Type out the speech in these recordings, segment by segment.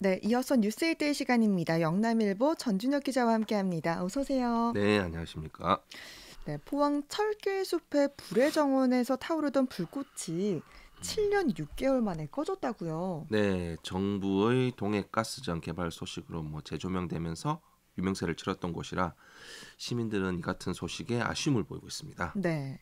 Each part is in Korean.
네, 이어서 뉴스에이트의 시간입니다. 영남일보 전준혁 기자와 함께합니다. 어서 오세요. 네, 안녕하십니까. 네, 포항 철길숲의 불의 정원에서 타오르던 불꽃이 7년 6개월 만에 꺼졌다고요. 네, 정부의 동해가스전 개발 소식으로 재조명되면서 유명세를 치렀던 곳이라 시민들은 이 같은 소식에 아쉬움을 보이고 있습니다. 네.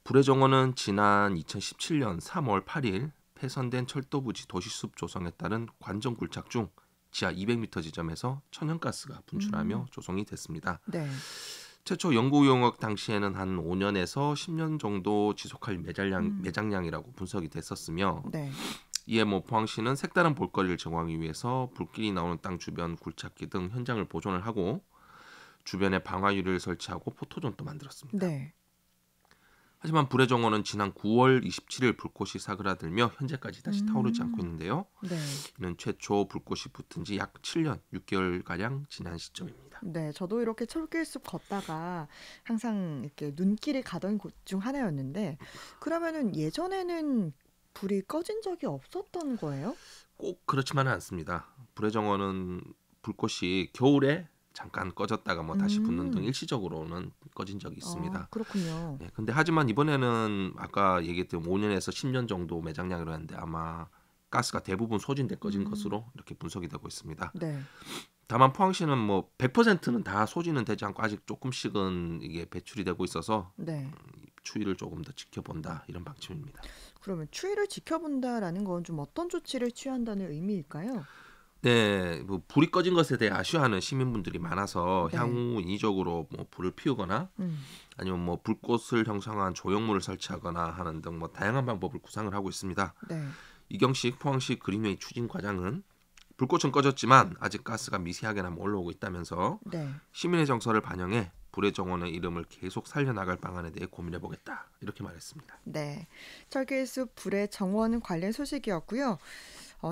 불의 정원은 지난 2017년 3월 8일 폐선된 철도부지 도시숲 조성에 따른 관정 굴착 중 지하 200m 지점에서 천연가스가 분출하며 조성이 됐습니다. 네. 최초 연구 용역 당시에는 한 5년에서 10년 정도 지속할 매장량이라고 분석이 됐었으며 네. 이에 포항시는 색다른 볼거리를 제공하기 위해서 불길이 나오는 땅 주변 굴착기 등 현장을 보존을 하고 주변에 방화유리를 설치하고 포토존도 만들었습니다. 네. 하지만 불의 정원은 지난 9월 27일 불꽃이 사그라들며 현재까지 다시 타오르지 않고 있는데요. 네. 이는 최초 불꽃이 붙은 지 약 7년 6개월가량 지난 시점입니다. 네, 저도 이렇게 철길숲 걷다가 항상 이렇게 눈길이 가던 곳 중 하나였는데, 그러면은 예전에는 불이 꺼진 적이 없었던 거예요? 꼭 그렇지만은 않습니다. 불의 정원은 불꽃이 겨울에 잠깐 꺼졌다가 다시 붙는 등 음. 일시적으로는 꺼진 적이 아, 있습니다. 그렇군요. 네, 근데 하지만 이번에는 아까 얘기했던 5년에서 10년 정도 매장량이라고 했는데 아마 가스가 대부분 소진돼 꺼진 음. 것으로 이렇게 분석이 되고 있습니다. 네. 다만 포항시는 100%는 다 소진은 되지 않고 아직 조금씩은 이게 배출이 되고 있어서 네. 추이를 조금 더 지켜본다 이런 방침입니다. 그러면 추이를 지켜본다라는 건 좀 어떤 조치를 취한다는 의미일까요? 네, 불이 꺼진 것에 대해 아쉬워하는 시민분들이 많아서 네. 향후 인위적으로 불을 피우거나 음. 아니면 불꽃을 형성한 조형물을 설치하거나 하는 등 다양한 방법을 구상을 하고 있습니다. 네. 이경식 포항시 그린웨이 추진 과장은 불꽃은 꺼졌지만 아직 가스가 미세하게나마 올라오고 있다면서 네. 시민의 정서를 반영해 불의 정원의 이름을 계속 살려나갈 방안에 대해 고민해보겠다 이렇게 말했습니다. 네. 철길숲 불의 정원 관련 소식이었고요.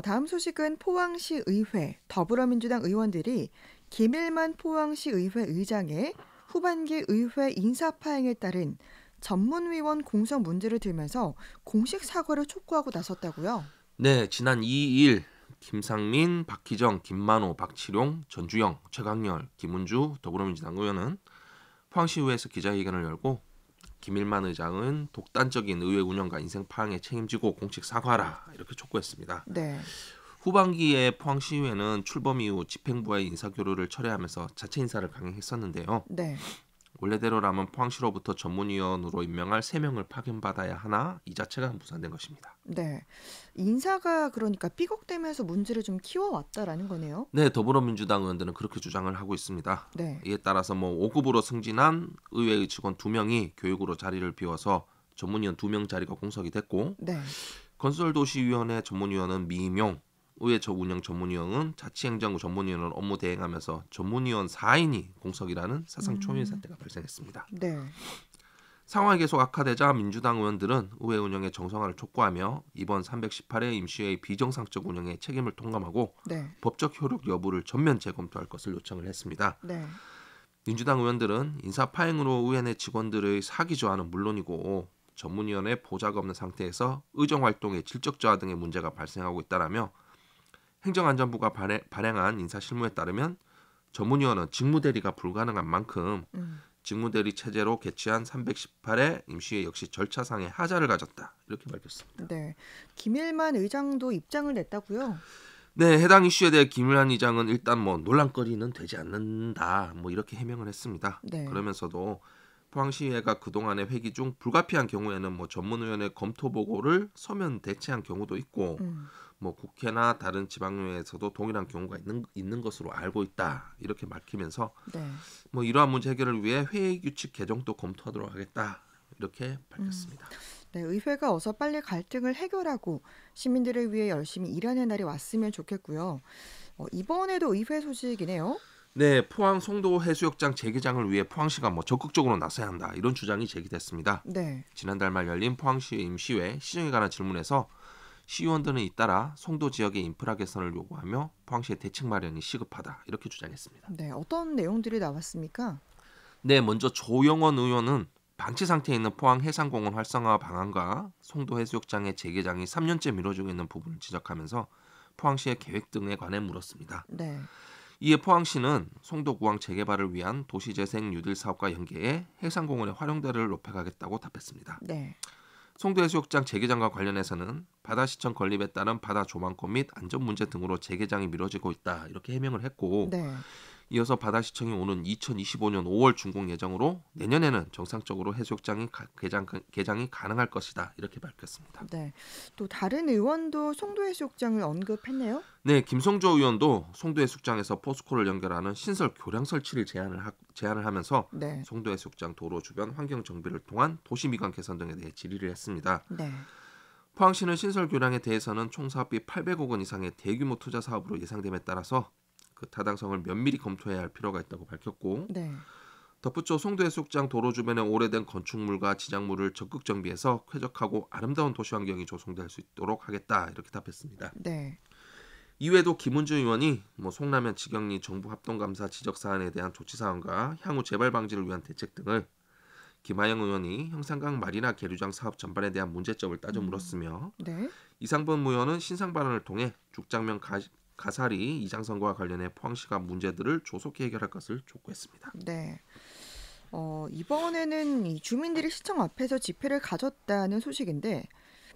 다음 소식은 포항시 의회 더불어민주당 의원들이 김일만 포항시 의회 의장의 후반기 의회 인사 파행에 따른 전문위원 공석 문제를 들면서 공식 사과를 촉구하고 나섰다고요. 네, 지난 2일 김상민, 박희정, 김만호, 박치룡, 전주영, 최강렬, 김은주 더불어민주당 의원은 포항시의회에서 기자회견을 열고 김일만 의장은 독단적인 의회 운영과 인생 파행에 책임지고 공식 사과하라 이렇게 촉구했습니다. 네. 후반기에 포항시의회는 출범 이후 집행부와의 인사교류를 철회하면서 자체 인사를 강행했었는데요. 네. 원래대로라면 포항시로부터 전문위원으로 임명할 3명을 파견받아야 하나 이 자체가 무산된 것입니다. 네. 인사가 그러니까 삐걱대면서 문제를 좀 키워왔다라는 거네요. 네, 더불어민주당 의원들은 그렇게 주장을 하고 있습니다. 네. 이에 따라서 5급으로 승진한 의회의 직원 2명이 교육으로 자리를 비워서 전문위원 2명 자리가 공석이 됐고 네. 건설도시위원회 전문위원은 미임용, 의회 운영 전문위원은 자치행정부 전문위원으로 업무 대행하면서 전문위원 4인이 공석이라는 사상 초유의 사태가 발생했습니다. 네. 상황이 계속 악화되자 민주당 의원들은 의회 운영의 정상화를 촉구하며 이번 318회 임시회의 비정상적 운영에 책임을 통감하고 네. 법적 효력 여부를 전면 재검토할 것을 요청을 했습니다. 네. 민주당 의원들은 인사 파행으로 의회 내 직원들의 사기 저하는 물론이고 전문위원회 보좌가 없는 상태에서 의정 활동의 질적 저하 등의 문제가 발생하고 있다라며 행정안전부가 발행한 인사실무에 따르면 전문위원은 직무대리가 불가능한 만큼 직무대리 체제로 개최한 318회 임시회 역시 절차상의 하자를 가졌다 이렇게 밝혔습니다. 네. 김일만 의장도 입장을 냈다고요? 네, 해당 이슈에 대해 김일한 의장은 일단 논란거리는 되지 않는다 이렇게 해명을 했습니다. 네. 그러면서도 포항시의회가 그동안의 회기 중 불가피한 경우에는 전문위원회 검토 보고를 서면 대체한 경우도 있고 국회나 다른 지방의회에서도 동일한 경우가 있는 것으로 알고 있다 이렇게 밝히면서 네. 이러한 문제 해결을 위해 회의 규칙 개정도 검토하도록 하겠다 이렇게 밝혔습니다. 네, 의회가 어서 빨리 갈등을 해결하고 시민들을 위해 열심히 일하는 날이 왔으면 좋겠고요. 이번에도 의회 소식이네요. 네, 포항 송도 해수욕장 재개장을 위해 포항시가 적극적으로 나서야 한다 이런 주장이 제기됐습니다. 네. 지난달 말 열린 포항시 임시회 시정에 관한 질문에서 시의원들은 잇따라 송도 지역의 인프라 개선을 요구하며 포항시의 대책 마련이 시급하다 이렇게 주장했습니다. 네, 어떤 내용들이 나왔습니까? 네, 먼저 조영원 의원은 방치 상태에 있는 포항 해상공원 활성화 방안과 송도 해수욕장의 재개장이 3년째 미뤄지고 있는 부분을 지적하면서 포항시의 계획 등에 관해 물었습니다. 네. 이에 포항시는 송도구항 재개발을 위한 도시재생 뉴딜 사업과 연계해 해상공원의 활용도를 높여가겠다고 답했습니다. 네. 송도해수욕장 재개장과 관련해서는 바다시청 건립에 따른 바다 조망권 및 안전 문제 등으로 재개장이 미뤄지고 있다 이렇게 해명을 했고 네. 이어서 바다시청이 오는 2025년 5월 준공 예정으로 내년에는 정상적으로 해수욕장이 개장이 가능할 것이다 이렇게 밝혔습니다. 네. 또 다른 의원도 송도해수욕장을 언급했네요. 네, 김성조 의원도 송도해수욕장에서 포스코를 연결하는 신설 교량 설치를 제안을 하면서 네. 송도해수욕장 도로 주변 환경 정비를 통한 도시 미관 개선 등에 대해 질의를 했습니다. 네. 포항시는 신설 교량에 대해서는 총 사업비 800억 원 이상의 대규모 투자 사업으로 예상됨에 따라서 그 타당성을 면밀히 검토해야 할 필요가 있다고 밝혔고 네. 덧붙여 송도해수욕장 도로 주변의 오래된 건축물과 지작물을 적극 정비해서 쾌적하고 아름다운 도시 환경이 조성될 수 있도록 하겠다 이렇게 답했습니다. 네. 이외에도 김은주 의원이 송라면 직영리 정부 합동감사 지적 사안에 대한 조치 사항과 향후 재발 방지를 위한 대책 등을 김하영 의원이 형산강 마리나 계류장 사업 전반에 대한 문제점을 따져 물었으며 네. 이상범 의원은 신상 발언을 통해 죽장면 가사리 이장선과 관련해 포항시가 문제들을 조속히 해결할 것을 촉구했습니다. 네. 이번에는 이 주민들이 시청 앞에서 집회를 가졌다는 소식인데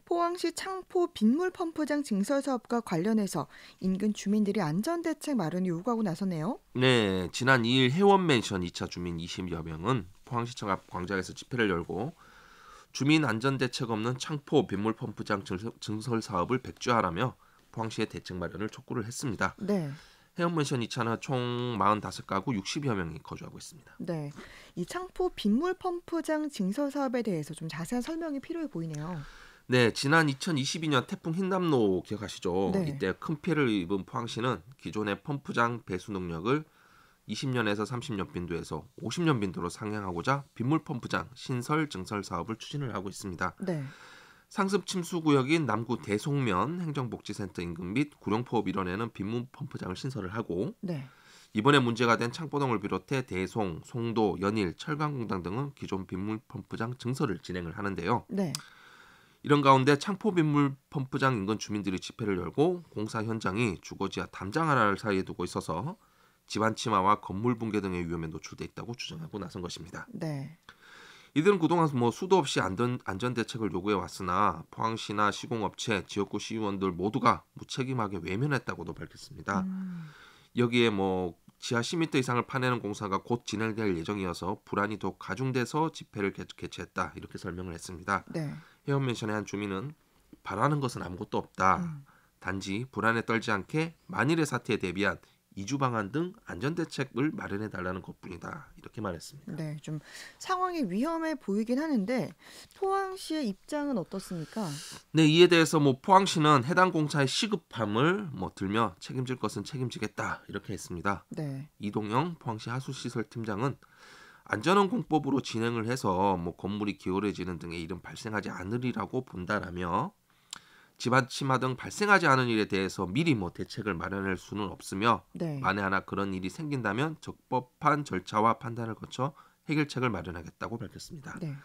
포항시 창포 빗물 펌프장 증설 사업과 관련해서 인근 주민들이 안전대책 마련을 요구하고 나섰네요. 네, 지난 2일 해원맨션 2차 주민 20여 명은 포항시청 앞 광장에서 집회를 열고 주민 안전대책 없는 창포 빗물 펌프장 증설 사업을 백지화하라며 포항시의 대책 마련을 촉구를 했습니다. 네. 해운맨션 2차는 총 45가구 60여 명이 거주하고 있습니다. 네. 이 창포 빗물 펌프장 증설 사업에 대해서 좀 자세한 설명이 필요해 보이네요. 네, 지난 2022년 태풍 흰남노 기억하시죠? 네. 이때 큰 피해를 입은 포항시는 기존의 펌프장 배수 능력을 20년에서 30년 빈도에서 50년 빈도로 상향하고자 빗물 펌프장 신설 증설 사업을 추진을 하고 있습니다. 네. 상습 침수 구역인 남구 대송면 행정복지센터 인근 및 구룡포 밀원에는 빗물 펌프장을 신설을 하고 네. 이번에 문제가 된 창포동을 비롯해 대송, 송도, 연일, 철강공단 등은 기존 빗물 펌프장 증설을 진행을 하는데요. 네. 이런 가운데 창포 빗물 펌프장 인근 주민들이 집회를 열고 공사 현장이 주거지와 담장 하나를 사이에 두고 있어서 집안 침하와 건물 붕괴 등의 위험에 노출돼 있다고 주장하고 나선 것입니다. 네. 이들은 그동안 수도 없이 안전 대책을 요구해 왔으나 포항시나 시공업체, 지역구 시의원들 모두가 무책임하게 외면했다고도 밝혔습니다. 여기에 지하 10m 이상을 파내는 공사가 곧 진행될 예정이어서 불안이 더욱 가중돼서 집회를 개최했다 이렇게 설명을 했습니다. 네. 해운맨션의 한 주민은 바라는 것은 아무것도 없다. 단지 불안에 떨지 않게 만일의 사태에 대비한 이주 방안 등 안전 대책을 마련해 달라는 것뿐이다. 이렇게 말했습니다. 네, 좀 상황이 위험해 보이긴 하는데 포항시의 입장은 어떻습니까? 네, 이에 대해서 포항시는 해당 공사의 시급함을 들며 책임질 것은 책임지겠다. 이렇게 했습니다. 네. 이동영 포항시 하수시설 팀장은 안전원 공법으로 진행을 해서 건물이 기울어지는 등의 일은 발생하지 않으리라고 본다라며 집안 침하 등 발생하지 않은 일에 대해서 미리 대책을 마련할 수는 없으며 네. 만에 하나 그런 일이 생긴다면 적법한 절차와 판단을 거쳐 해결책을 마련하겠다고 밝혔습니다. 네.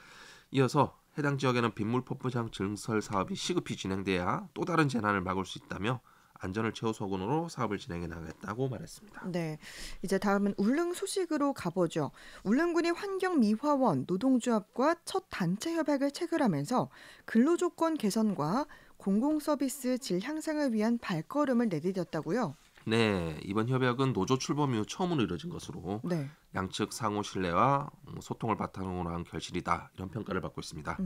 이어서 해당 지역에는 빗물 펌프장 증설 사업이 시급히 진행돼야 또 다른 재난을 막을 수 있다며 안전을 최우선으로 사업을 진행해 나가겠다고 말했습니다. 네, 이제 다음은 울릉 소식으로 가보죠. 울릉군이 환경미화원 노동조합과 첫 단체 협약을 체결하면서 근로조건 개선과 공공서비스 질 향상을 위한 발걸음을 내디뎠다고요? 네, 이번 협약은 노조 출범 이후 처음으로 이뤄진 것으로 네. 양측 상호 신뢰와 소통을 바탕으로 한 결실이다 이런 평가를 받고 있습니다.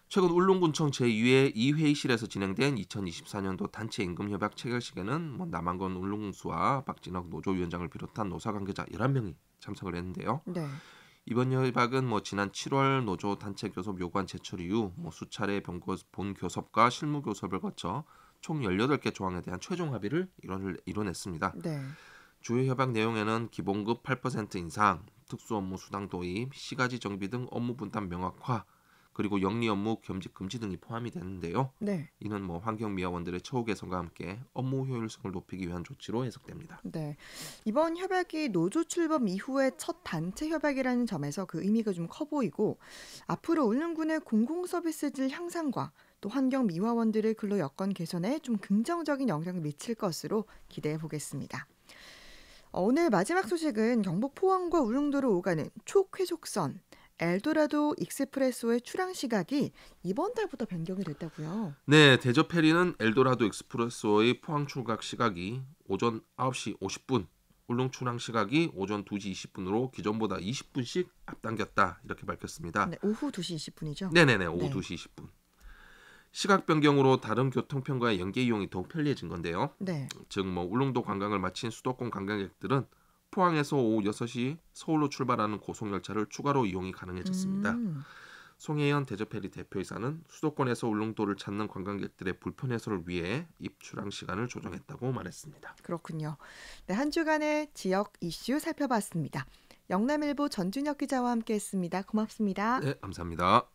최근 울릉군청 제2회의실에서 진행된 2024년도 단체 임금 협약 체결식에는 남한건 울릉수와 박진혁 노조위원장을 비롯한 노사 관계자 11명이 참석을 했는데요. 네. 이번 협약은 지난 7월 노조 단체 교섭 요구안 제출 이후 수차례 본 교섭과 실무 교섭을 거쳐 총 18개 조항에 대한 최종 합의를 이뤄냈습니다. 네. 주요 협약 내용에는 기본급 8% 인상, 특수업무 수당 도입, 시가지 정비 등 업무 분담 명확화, 그리고 영리 업무 겸직 금지 등이 포함이 되는데요. 네. 이는 환경미화원들의 처우 개선과 함께 업무 효율성을 높이기 위한 조치로 해석됩니다. 네. 이번 협약이 노조 출범 이후의 첫 단체 협약이라는 점에서 그 의미가 좀 커 보이고 앞으로 울릉군의 공공서비스 질 향상과 또 환경 미화원들의 근로 여건 개선에 좀 긍정적인 영향을 미칠 것으로 기대해 보겠습니다. 오늘 마지막 소식은 경북 포항과 울릉도를 오가는 초쾌속선 엘도라도 익스프레소의 출항 시각이 이번 달부터 변경이 됐다고요. 네, 대저 페리는 엘도라도 익스프레소의 포항 출각 시각이 오전 9시 50분, 울릉 출항 시각이 오전 2시 20분으로 기존보다 20분씩 앞당겼다 이렇게 밝혔습니다. 네, 오후 2시 20분이죠. 네네네, 오후 네. 2시 20분. 시각 변경으로 다른 교통편과의 연계 이용이 더욱 편리해진 건데요. 네. 즉 울릉도 관광을 마친 수도권 관광객들은 포항에서 오후 6시 서울로 출발하는 고속열차를 추가로 이용이 가능해졌습니다. 송혜연 대저페리 대표이사는 수도권에서 울릉도를 찾는 관광객들의 불편 해소를 위해 입출항 시간을 조정했다고 말했습니다. 그렇군요. 네, 한 주간의 지역 이슈 살펴봤습니다. 영남일보 전준혁 기자와 함께했습니다. 고맙습니다. 네, 감사합니다.